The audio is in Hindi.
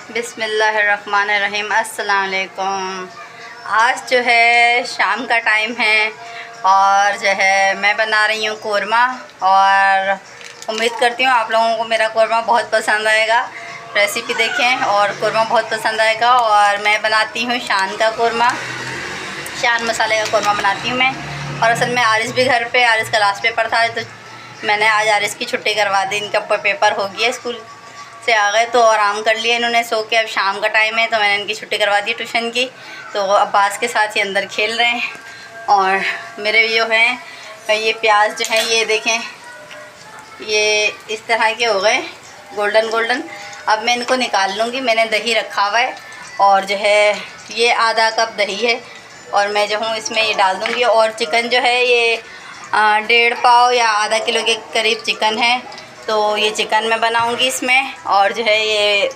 बिस्मिल्लाहिर्रहमानिर्रहीम। अस्सलाम वालेकुम। आज जो है शाम का टाइम है और जो है मैं बना रही हूँ कोरमा और उम्मीद करती हूँ आप लोगों को मेरा कोरमा बहुत पसंद आएगा। रेसिपी देखें और कोरमा बहुत पसंद आएगा। और मैं बनाती हूँ शान का कोरमा, शान मसाले का कोरमा बनाती हूँ मैं। और असल में आरिस भी घर पे, आरिस क्लास पेपर था तो मैंने आज आरिस की छुट्टी करवा दी। इनका पेपर हो गया, स्कूल से आ गए तो आराम कर लिया इन्होंने सो के। अब शाम का टाइम है तो मैंने इनकी छुट्टी करवा दी ट्यूशन की। तो अब्बास के साथ ही अंदर खेल रहे हैं। और मेरे जो हैं ये प्याज जो है ये देखें, ये इस तरह के हो गए गोल्डन गोल्डन। अब मैं इनको निकाल लूँगी। मैंने दही रखा हुआ है और जो है ये आधा कप दही है और मैं जो हूँ इसमें ये डाल दूँगी। और चिकन जो है ये 1.5 पाव या आधा किलो के करीब चिकन है तो ये चिकन मैं बनाऊंगी इसमें। और जो है ये